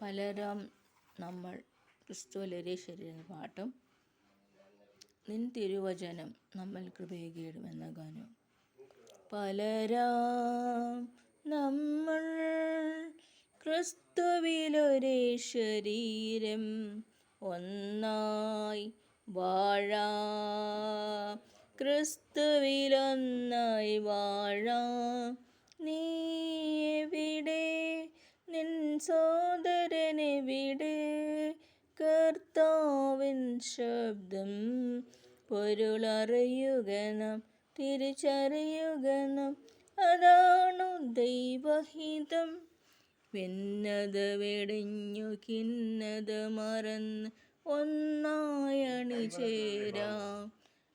പലരാം നമ്മൾ ക്രിസ്തുവിലെ ശരീരപാഠം നിൻ തിരുവചനം നമ്മൾ കൃപയേകിടും എന്ന ഗാനം. പലരാം നമ്മൾ ക്രിസ്തുവിലൊരേ ശരീരം ഒന്നായി വാഴാം, ക്രിസ്തുവിലൊന്നായി വാഴാം. നീ എവിടെ, നിൻ സോദരനെവിടെ? കർത്താവിൻ ശബ്ദം പൊരുളറിയുക നാം, തിരിച്ചറിയുക നാം, അതാണു ദൈവഹിതം. ഭിന്നത വെടിഞ്ഞു ഖിന്നത മറന്ന് ഒന്നായണിചേരാം,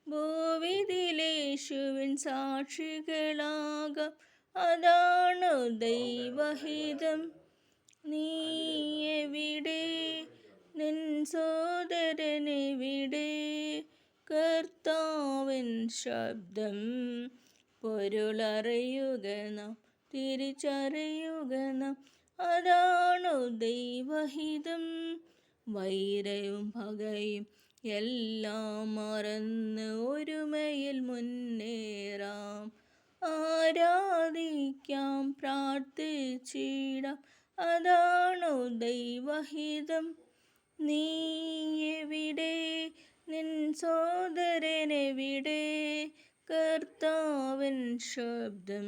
ഭൂവിതിലേശുവിൻ സാക്ഷികളാകാം, അതാണു ദൈവഹിതം. നീ എവിടെ, നിൻ സോദരനെവിടെ? കർത്താവിൻ ശബ്ദം പൊരുളറിയുക നാം, തിരിച്ചറിയുക നാം, അതാണു ദൈവഹിതം. വൈരവും പകയും എല്ലാം മറന്ന് ഒരുമയിൽ മുന്നേറാം, ആരാധിക്കാം, പ്രാർത്ഥിച്ചിടാം, അതാണു ദൈവഹിതം. നീ എവിടെ, നിൻ സോദരനെവിടെ? കർത്താവിൻ ശബ്ദം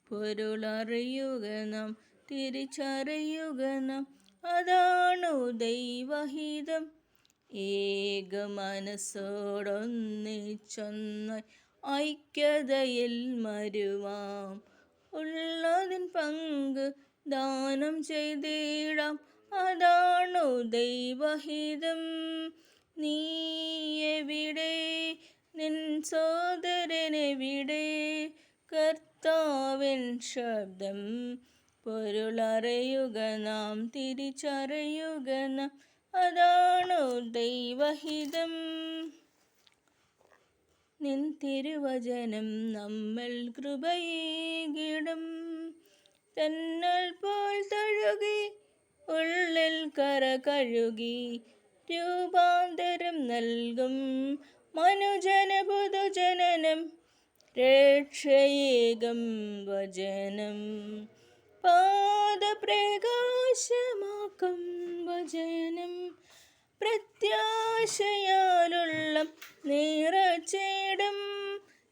പൊരുളറിയുക നാം, തിരിച്ചറിയുക നാം, അതാണു ദൈവഹിതം. ഏക മനസ്സോടൊന്നിച്ചൊന്നായി ഐക്യതയിൽ മരുവാം, ഉള്ളതിൻ പങ്ക് ദാനം ചെയ്തിടാം, അതാണു ദൈവഹിതം. നീ എവിടെ, നിൻ സോദരനെവിടെ? കർത്താവിൻ ശബ്ദം പൊരുളറിയുക നാം, തിരിച്ചറിയുക നാം, അതാണു ദൈവഹിതം. നിൻ തിരുവചനം നമ്മൾ കൃപയേകിടും, തെന്നൽ പോൽ തഴുകി ഉള്ളിൽ കര കഴുകി, രൂപാന്തരം നൽകും മനുജന പുതുജനനം, രക്ഷയേകം വചനം, പാദപ്രകാശമാക്കും വചനം, പ്രത്യാശയാലുള്ള നിറച്ചിടും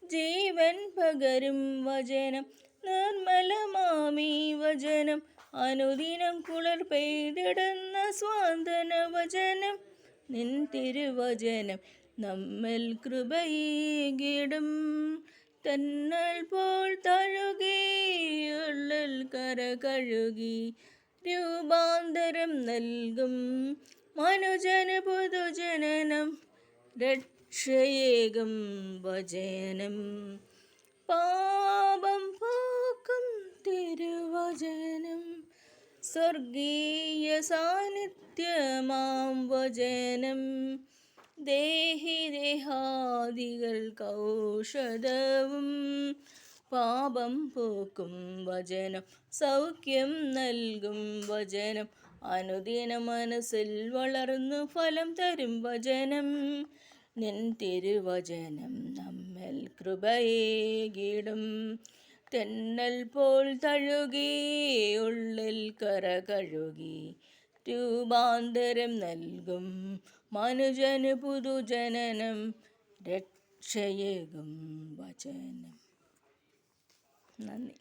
ജീവൻ പകരും വചനം, നിർമ്മലമാമീ വചനം, അനുദിനം കുളിർ പെയ്തിടുന്ന സ്വാന്തന വചനം. നിൻ തിരുവചനം നമ്മൾ കൃപയേകിടും, തെന്നൽ പോൽ തഴുകി ഉള്ളിൽ കര കഴുകി, രൂപാന്തരം നൽകും മനുജന പുതുജനനം, രക്ഷയേകം വചനം, പാപം പോക്കും തിരുവചനം, സ്വർഗീയ സാന്നിധ്യമാം വചനം, ദേഹി ദേഹാദികൾക്കൗഷധവും, പാപം പോക്കും വചനം, സൗഖ്യം നൽകും വചനം, അനുദിന മനസ്സിൽ വളർന്നു ഫലം തരും വചനം. നിൻ തിരുവചനം നമ്മൾ കൃപയേകിടും, തെന്നൽ പോൽ തഴുകി ഉള്ളിൽ കര കഴുകി, രൂപാന്തരം നൽകും മനുജന് പുതുജനനം, രക്ഷയേകും വചനം. നന്ദി.